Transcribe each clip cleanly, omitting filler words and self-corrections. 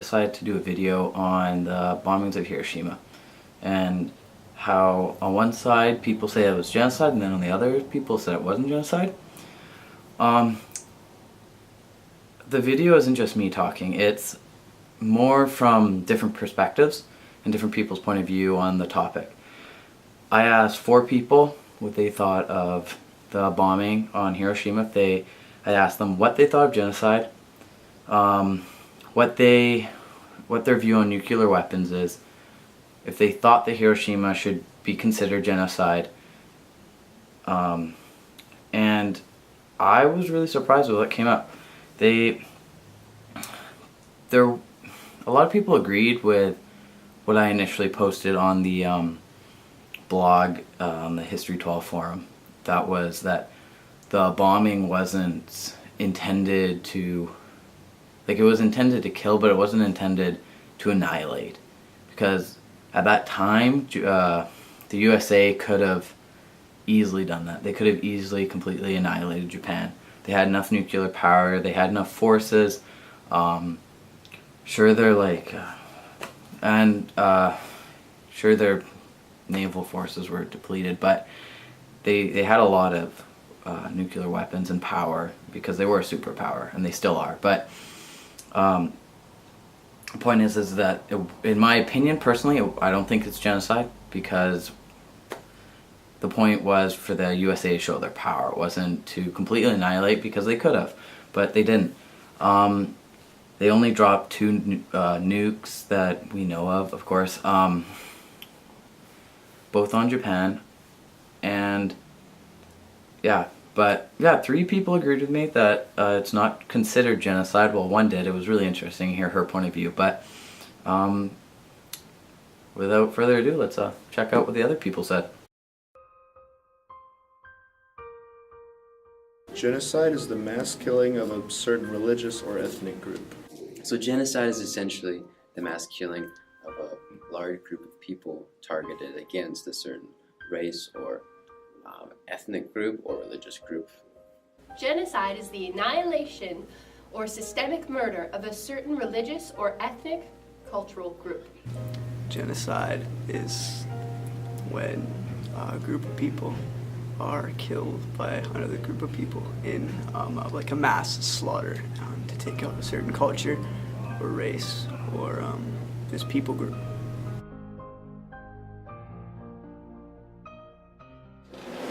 Decided to do a video on the bombings of Hiroshima and how on one side people say it was genocide and then on the other people said it wasn't genocide. The video isn't just me talking, it's more from different perspectives and different people's point of view on the topic. I asked 4 people what they thought of the bombing on Hiroshima. I asked them what they thought of genocide, what their view on nuclear weapons is, if they thought that Hiroshima should be considered genocide, and I was really surprised with what came up. A lot of people agreed with what I initially posted on the blog on the History 12 forum. That was that the bombing wasn't intended to, like, it was intended to kill, but it wasn't intended to annihilate, because at that time the USA could have easily done that. They could have easily completely annihilated Japan. They had enough nuclear power, they had enough forces. Sure, they're like sure, their naval forces were depleted, but they had a lot of nuclear weapons and power because they were a superpower, and they still are. But the point is that in my opinion, personally, I don't think it's genocide, because the point was for the USA to show their power. It wasn't to completely annihilate, because they could have, but they didn't. They only dropped 2 nukes that we know of course, both on Japan, and yeah. But yeah, 3 people agreed with me that it's not considered genocide. Well, one did. It was really interesting to hear her point of view. But without further ado, let's check out what the other people said. Genocide is the mass killing of a certain religious or ethnic group. So genocide is essentially the mass killing of a large group of people targeted against a certain race or ethnic group or religious group. Genocide is the annihilation or systemic murder of a certain religious or ethnic cultural group. Genocide is when a group of people are killed by another group of people in like a mass slaughter to take out a certain culture or race or this people group.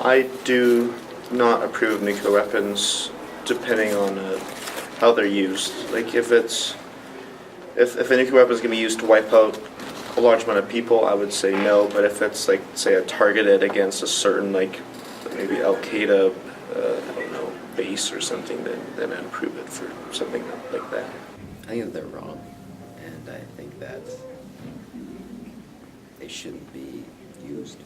I do not approve of nuclear weapons, depending on how they're used. Like if a nuclear weapon is going to be used to wipe out a large amount of people, I would say no. But if it's like, say, targeted against a certain, like maybe Al Qaeda, I don't know, base or something, then I'd approve it for something like that. I think that they're wrong, and I think that they shouldn't be used.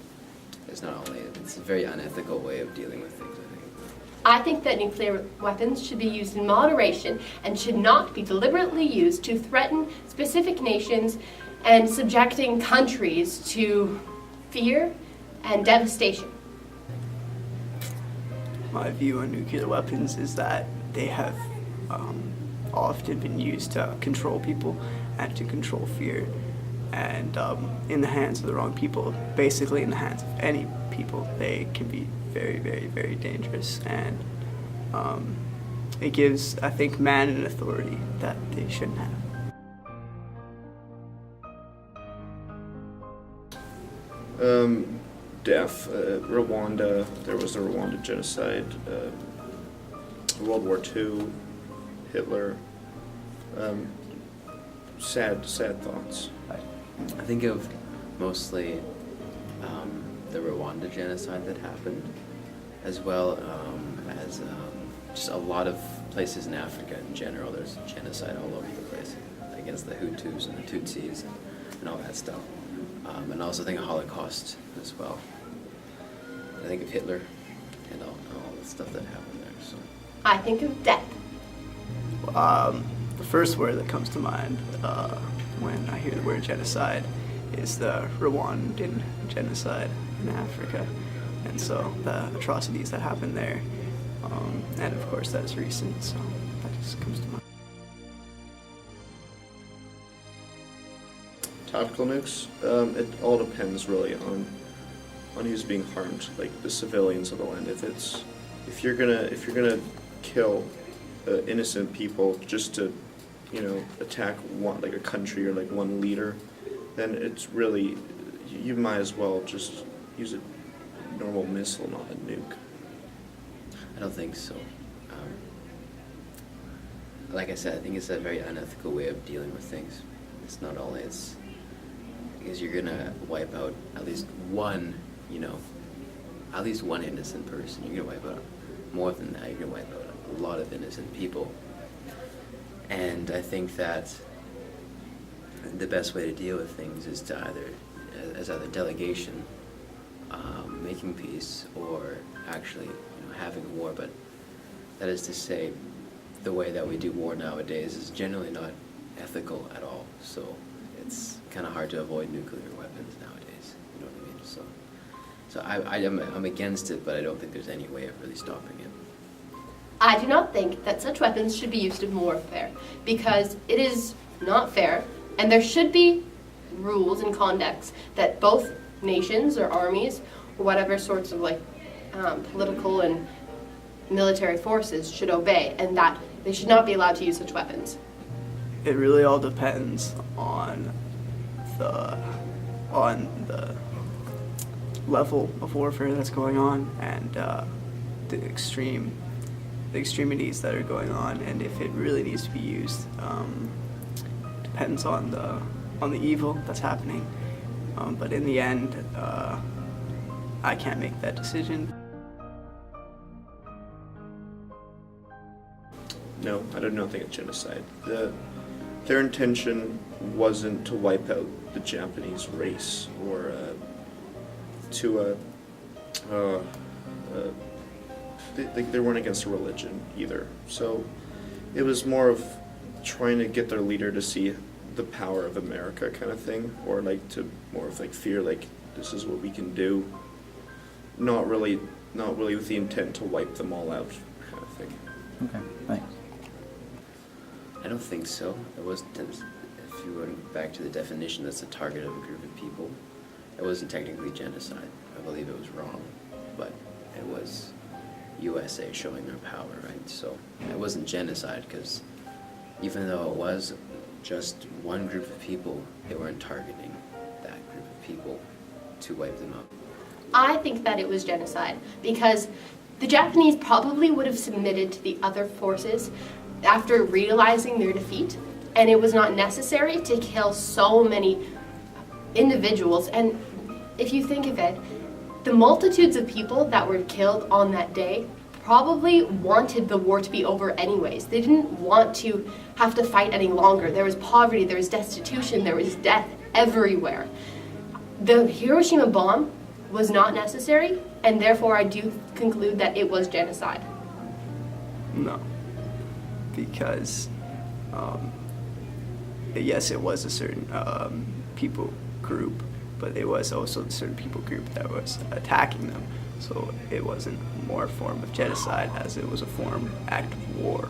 It's a very unethical way of dealing with things, I think. I think that nuclear weapons should be used in moderation and should not be deliberately used to threaten specific nations and subjecting countries to fear and devastation. My view on nuclear weapons is that they have often been used to control people and to control fear. And in the hands of the wrong people, basically in the hands of any people, they can be very, very, very dangerous. And it gives, I think, man an authority that they shouldn't have. Death. Rwanda, there was a Rwanda genocide. World War II, Hitler. Sad thoughts. I think of mostly the Rwanda genocide that happened, as well as just a lot of places in Africa in general. There's genocide all over the place against the Hutus and the Tutsis and all that stuff. And I also think of Holocaust as well. I think of Hitler and all the stuff that happened there. So I think of death. The first word that comes to mind when I hear the word genocide is the Rwandan genocide in Africa, and so the atrocities that happened there, and of course that is recent, so that just comes to mind. tactical nukes, it all depends really on who's being harmed, like the civilians of the land. If you're gonna kill innocent people just to, you know, attack one, like a country or like one leader, then it's really, you might as well just use a normal missile, not a nuke. I don't think so. Like I said, I think it's a very unethical way of dealing with things. It's not only, it's because you're gonna wipe out at least one, you know, at least one innocent person. You're gonna wipe out more than that. You're gonna wipe out a lot of innocent people. And I think that the best way to deal with things is to either delegation, making peace, or actually, you know, having war. But that is to say, the way that we do war nowadays is generally not ethical at all. So it's kind of hard to avoid nuclear weapons nowadays. You know what I mean? So I'm against it, but I don't think there's any way of really stopping it. I do not think that such weapons should be used in warfare because it is not fair, and there should be rules and conducts that both nations or armies or whatever sorts of like political and military forces should obey, and that they should not be allowed to use such weapons. It really all depends on the level of warfare that's going on and the extremities that are going on, and if it really needs to be used. Depends on the evil that's happening, but in the end, I can't make that decision. No, I do not think it's genocide. Their intention wasn't to wipe out the Japanese race or they weren't against a religion either. So it was more of trying to get their leader to see the power of America kind of thing, or like to more of like fear, like this is what we can do. Not really with the intent to wipe them all out kind of thing. Okay, thanks. I don't think so. It wasn't. If you went back to the definition, that's a target of a group of people. It wasn't technically genocide. I believe it was wrong, but it was USA showing their power, right? So it wasn't genocide because even though it was just one group of people, they weren't targeting that group of people to wipe them out. I think that it was genocide because the Japanese probably would have submitted to the other forces after realizing their defeat, and it was not necessary to kill so many individuals. And if you think of it, the multitudes of people that were killed on that day probably wanted the war to be over anyways. They didn't want to have to fight any longer. There was poverty, there was destitution, there was death everywhere. The Hiroshima bomb was not necessary, and therefore I do conclude that it was genocide. No, because yes, it was a certain people group, but it was also a certain people group that was attacking them. So it wasn't more a form of genocide as it was a form act of war.